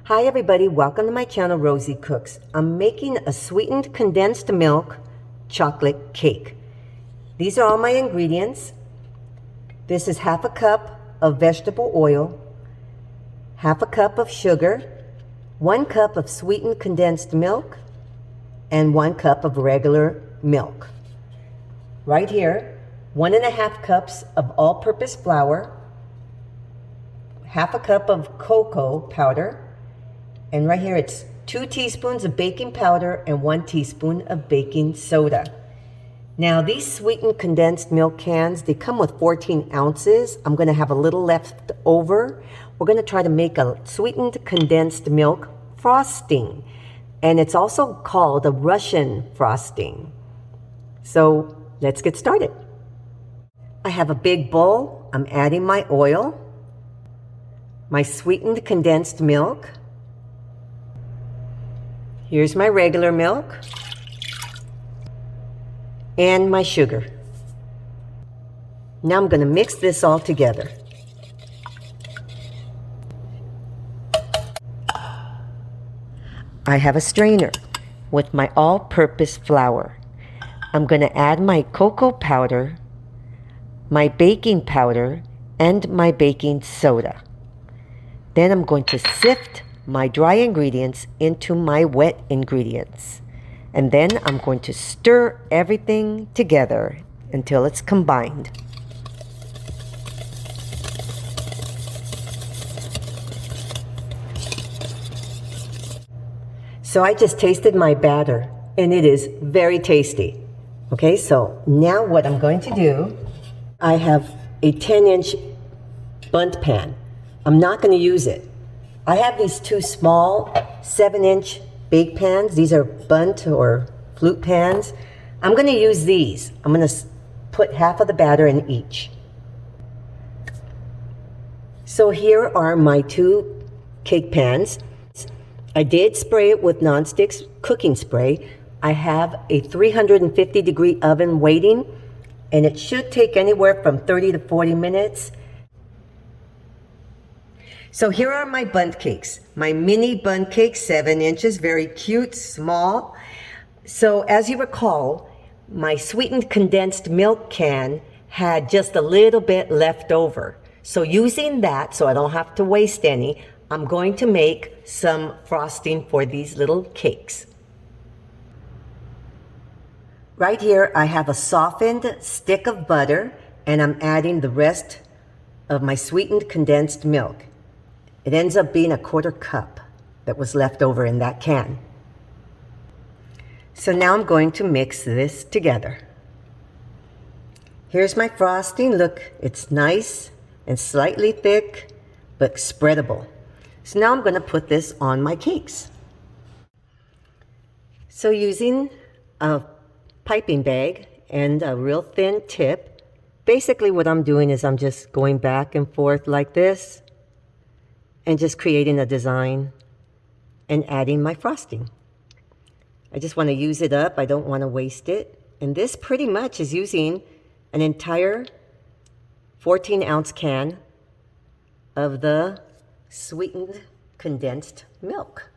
Hi everybody, welcome to my channel, Rosie Cooks. I'm making a sweetened condensed milk chocolate cake. These are all my ingredients. This is half a cup of vegetable oil, half a cup of sugar, 1 cup of sweetened condensed milk, and 1 cup of regular milk. Right here, 1.5 cups of all-purpose flour, half a cup of cocoa powder, and right here it's 2 teaspoons of baking powder and 1 teaspoon of baking soda. Now these sweetened condensed milk cans, they come with 14 ounces. I'm gonna have a little left over. We're gonna try to make a sweetened condensed milk frosting. And it's also called a Russian frosting. So let's get started. I have a big bowl. I'm adding my oil, my sweetened condensed milk. Here's my regular milk and my sugar. Now I'm going to mix this all together. I have a strainer with my all-purpose flour. I'm going to add my cocoa powder, my baking powder, and my baking soda. Then I'm going to sift my dry ingredients into my wet ingredients. And then I'm going to stir everything together until it's combined. So I just tasted my batter and it is very tasty. Okay, so now what I'm going to do, I have a 10-inch Bundt pan. I'm not going to use it. I have these 2 small 7-inch bake pans. These are Bundt or flute pans. I'm going to use these. I'm going to put half of the batter in each. So here are my 2 cake pans. I did spray it with nonstick cooking spray. I have a 350-degree oven waiting, and it should take anywhere from 30 to 40 minutes. So here are my Bundt cakes, my mini Bundt cake, 7 inches, very cute, small. So as you recall, my sweetened condensed milk can had just a little bit left over. So using that, so I don't have to waste any, I'm going to make some frosting for these little cakes. Right here, I have a softened stick of butter, and I'm adding the rest of my sweetened condensed milk. It ends up being a 1/4 cup that was left over in that can. So now I'm going to mix this together. Here's my frosting. Look, it's nice and slightly thick, but spreadable. So now I'm going to put this on my cakes. So using a piping bag and a real thin tip, basically what I'm doing is I'm just going back and forth like this, and just creating a design and adding my frosting. I just want to use it up. I don't want to waste it. And this pretty much is using an entire 14-ounce can of the sweetened condensed milk.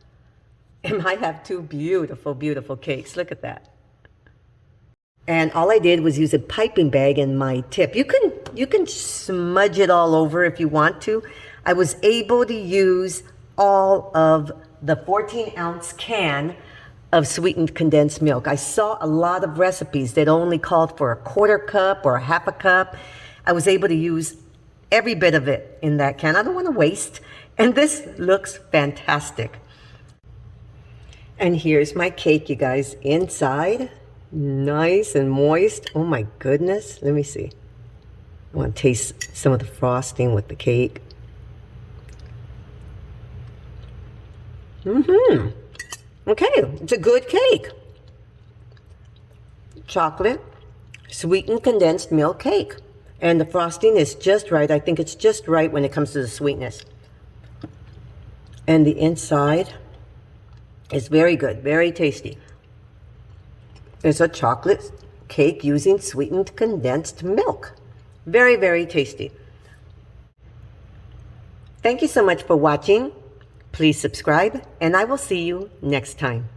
And I have 2 beautiful, beautiful cakes. Look at that. And all I did was use a piping bag and my tip. You can smudge it all over if you want to. I was able to use all of the 14-ounce can of sweetened condensed milk. I saw a lot of recipes that only called for a 1/4 cup or a half a cup. I was able to use every bit of it in that can. I don't want to waste. And this looks fantastic. And here's my cake, you guys, inside. Nice and moist. Oh my goodness. Let me see. I want to taste some of the frosting with the cake. Okay, it's a good cake. Chocolate, sweetened condensed milk cake. And the frosting is just right. I think it's just right when it comes to the sweetness. And the inside is very good, very tasty. It's a chocolate cake using sweetened condensed milk. Very, very tasty. Thank you so much for watching. Please subscribe, and I will see you next time.